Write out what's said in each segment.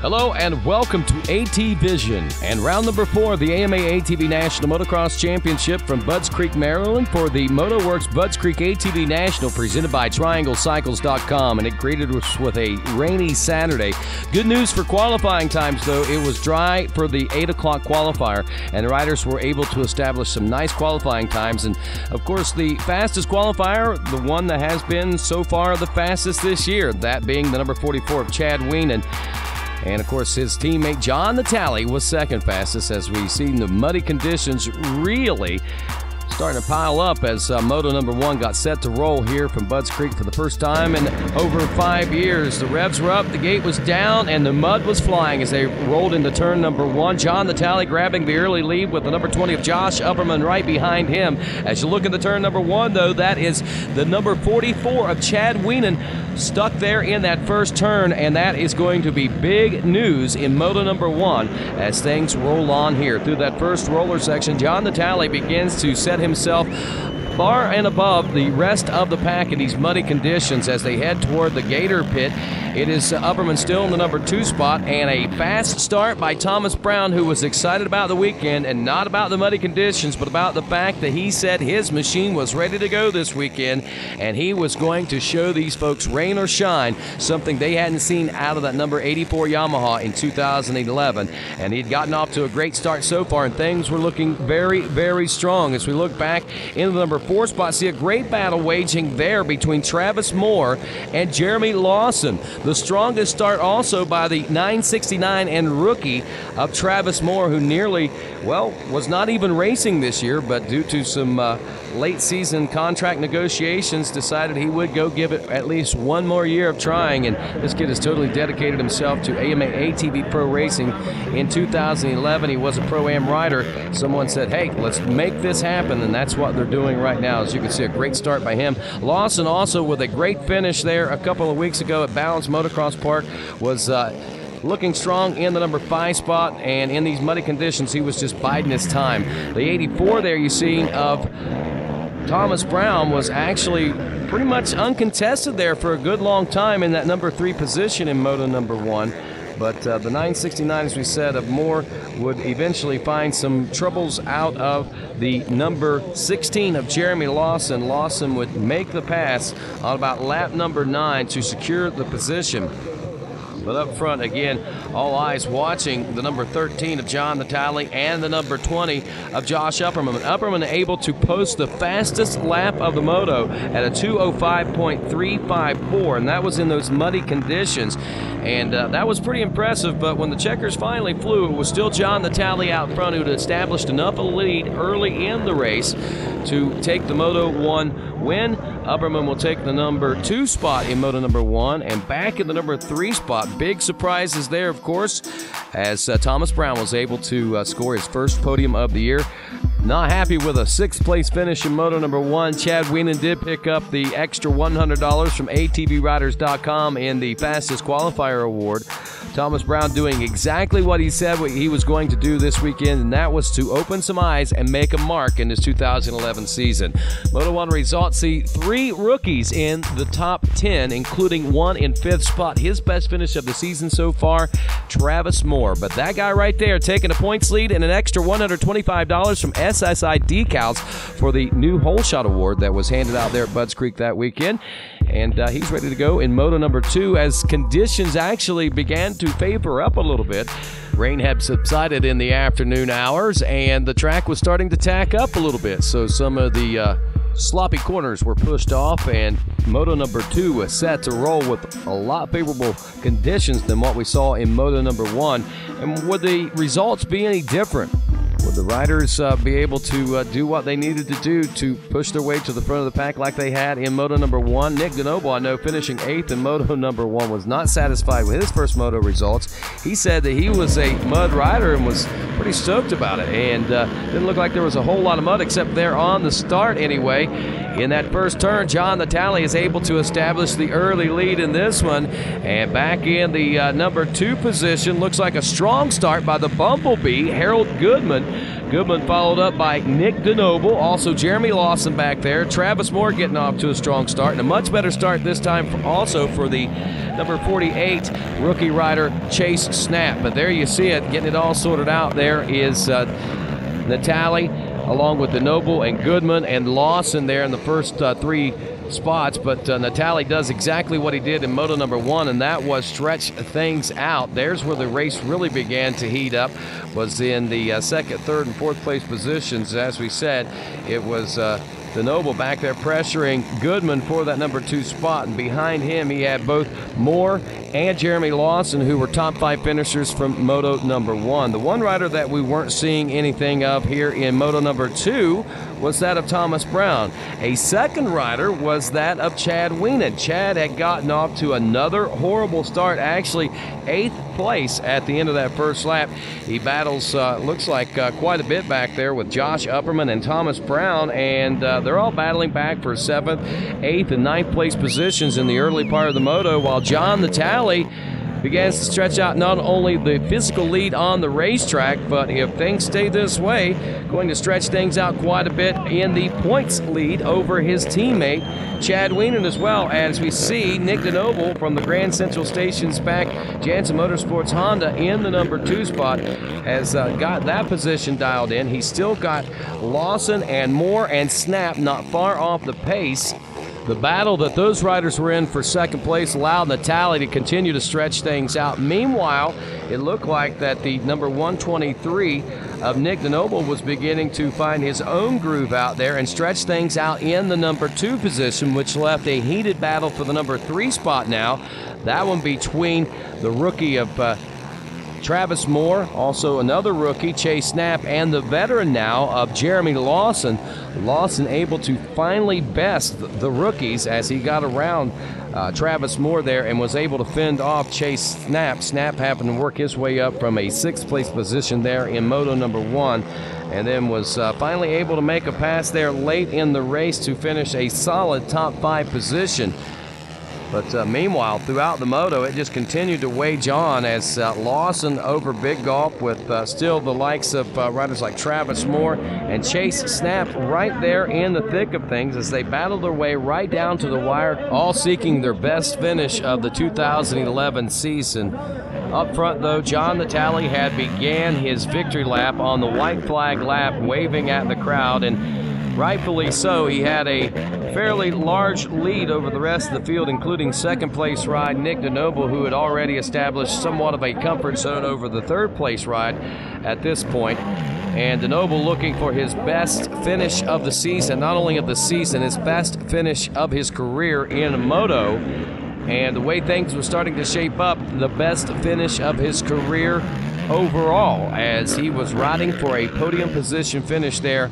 Hello and welcome to ATVision and round number 4 of the AMA ATV National Motocross Championship from Budds Creek, Maryland for the MotoWorks Budds Creek ATV National presented by TriangleCycles.com, and it greeted us with a rainy Saturday. Good news for qualifying times though, it was dry for the 8 o'clock qualifier and the riders were able to establish some nice qualifying times, and of course the fastest qualifier, the one that has been so far the fastest this year, that being the number 44 of Chad Wienen. And, of course, his teammate John Natale was second fastest as we seen the muddy conditions really starting to pile up as Moto number 1 got set to roll here from Budds Creek for the first time in over 5 years. The revs were up, the gate was down, and the mud was flying as they rolled into turn number 1. John Natale grabbing the early lead with the number 20 of Josh Upperman right behind him. As you look into turn number 1, though, that is the number 44 of Chad Wienen stuck there in that first turn, and that is going to be big news in Moto number 1 as things roll on here. Through that first roller section, John Natale begins to set himself far and above the rest of the pack in these muddy conditions as they head toward the Gator pit. It is Upperman still in the number 2 spot, and a fast start by Thomas Brown, who was excited about the weekend and not about the muddy conditions, but about the fact that he said his machine was ready to go this weekend, and he was going to show these folks rain or shine, something they hadn't seen out of that number 84 Yamaha in 2011. And he'd gotten off to a great start so far, and things were looking very, very strong. As we look back into the number 4 spot, see a great battle waging there between Travis Moore and Jeremy Lawson. The strongest start also by the 969 and rookie of Travis Moore, who nearly, well, was not even racing this year, but due to some late season contract negotiations, decided he would go give it at least one more year of trying. And this kid has totally dedicated himself to AMA ATV Pro Racing. In 2011, he was a Pro-Am rider. Someone said, hey, let's make this happen, and that's what they're doing right now. As you can see, a great start by him. Lawson also with a great finish there a couple of weeks ago at Balance Motocross Park was looking strong in the number 5 spot, and in these muddy conditions he was just biding his time. The 84 there you see of Thomas Brown was actually pretty much uncontested there for a good long time in that number 3 position in Moto number 1. But the 969, as we said, of Moore would eventually find some troubles out of the number 16 of Jeremy Lawson. Lawson would make the pass on about lap number 9 to secure the position. But up front, again, all eyes watching the number 13 of John Natale and the number 20 of Josh Upperman. Upperman able to post the fastest lap of the moto at a 2:05.354, and that was in those muddy conditions. And that was pretty impressive, but when the checkers finally flew, it was still John Natale out front who had established enough of a lead early in the race to take the Moto 1 win. Upperman will take the number 2 spot in Moto number 1 and back in the number 3 spot. Big surprises there, of course, as Thomas Brown was able to score his first podium of the year. Not happy with a 6th place finish in Moto number 1. Chad Wienen did pick up the extra $100 from ATVriders.com in the fastest qualifier award. Thomas Brown doing exactly what he said what he was going to do this weekend, and that was to open some eyes and make a mark in his 2011 season. Moto 1 results see 3 rookies in the top 10, including one in 5th spot. His best finish of the season so far, Travis Moore. But that guy right there taking a points lead and an extra $125 from SSI Decals for the new Hole Shot Award that was handed out there at Budds Creek that weekend. And he's ready to go in Moto number 2 as conditions actually began to favor up a little bit. Rain had subsided in the afternoon hours, and the track was starting to tack up a little bit. So some of the sloppy corners were pushed off, and Moto number 2 was set to roll with a lot favorable conditions than what we saw in Moto number 1. And would the results be any different? Would the riders be able to do what they needed to do to push their way to the front of the pack like they had in Moto number 1? Nick DeNoble, I know, finishing 8th in Moto number 1, was not satisfied with his first Moto results. He said that he was a mud rider and was pretty stoked about it, and didn't look like there was a whole lot of mud except there on the start anyway. In that first turn, John Natale is able to establish the early lead in this one, and back in the number 2 position, looks like a strong start by the Bumblebee, Harold Goodman, Goodman followed up by Nick DeNoble, also Jeremy Lawson back there. Travis Moore getting off to a strong start, and a much better start this time also for the number 48 rookie rider Chase Snap. But there you see it, getting it all sorted out. There is Natali along with DeNoble and Goodman and Lawson there in the first three spots, but Natali does exactly what he did in Moto number 1, and that was stretch things out. There's where the race really began to heat up, was in the second, third, and fourth place positions. As we said, it was DeNoble back there pressuring Goodman for that number 2 spot, and behind him he had both Moore and Jeremy Lawson, who were top 5 finishers from Moto number 1. The one rider that we weren't seeing anything of here in Moto number 2 was that of Thomas Brown. A second rider was that of Chad Weenan. Chad had gotten off to another horrible start, actually 8th place at the end of that first lap. He battles, looks like quite a bit back there with Josh Upperman and Thomas Brown, and they're all battling back for 7th, 8th, and 9th place positions in the early part of the moto, while John Natali begins to stretch out not only the physical lead on the racetrack, but if things stay this way, going to stretch things out quite a bit in the points lead over his teammate Chad Weenan as well. As we see Nick DeNoble from the Grand Central Stations back Jansen Motorsports Honda in the number 2 spot has got that position dialed in. He's still got Lawson and Moore and Snap not far off the pace. The battle that those riders were in for second place allowed Natali to continue to stretch things out. Meanwhile, it looked like that the number 123 of Nick DeNoble was beginning to find his own groove out there and stretch things out in the number 2 position, which left a heated battle for the number 3 spot now. That one between the rookie of Travis Moore, also another rookie, Chase Snap, and the veteran now of Jeremy Lawson. Lawson able to finally best the rookies as he got around Travis Moore there and was able to fend off Chase Snap. Snap happened to work his way up from a 6th place position there in Moto number 1, and then was finally able to make a pass there late in the race to finish a solid top 5 position. But meanwhile, throughout the moto, it just continued to wage on as Lawson over Big Gulp with still the likes of riders like Travis Moore and Chase Snap right there in the thick of things as they battled their way right down to the wire, all seeking their best finish of the 2011 season. Up front, though, John Natali had began his victory lap on the white flag lap, waving at the crowd, and rightfully so. He had a fairly large lead over the rest of the field, including second place ride Nick DeNoble, who had already established somewhat of a comfort zone over the third place ride at this point. And DeNoble looking for his best finish of the season, not only of the season, his best finish of his career in a moto. And the way things were starting to shape up, the best finish of his career overall, as he was riding for a podium position finish there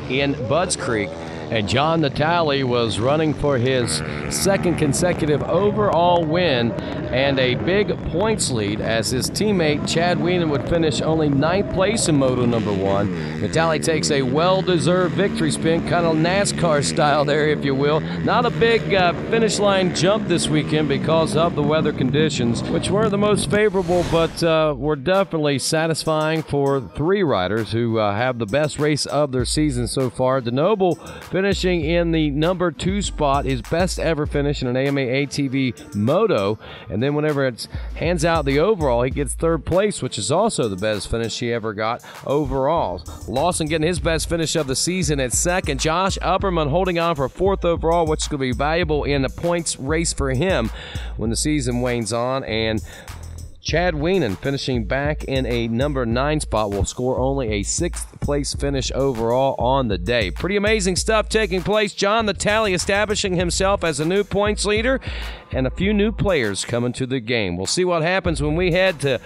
in Budds Creek. And John Natali was running for his second consecutive overall win and a big points lead as his teammate Chad Weenan would finish only 9th place in Moto number 1. Natali takes a well-deserved victory spin, kind of NASCAR style there, if you will. Not a big finish line jump this weekend because of the weather conditions, which weren't the most favorable, but were definitely satisfying for 3 riders who have the best race of their season so far. DeNoble finishing in the number 2 spot, his best ever finish in an AMA ATV moto. And then whenever it hands out the overall, he gets 3rd place, which is also the best finish he ever got overall. Lawson getting his best finish of the season at 2nd. Josh Upperman holding on for 4th overall, which is going to be valuable in a points race for him when the season wanes on. And Chad Weenan finishing back in a number 9 spot will score only a 6th place finish overall on the day. Pretty amazing stuff taking place. John Natali establishing himself as a new points leader and a few new players coming to the game. We'll see what happens when we head to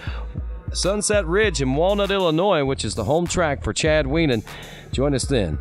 Sunset Ridge in Walnut, Illinois, which is the home track for Chad Weenan. Join us then.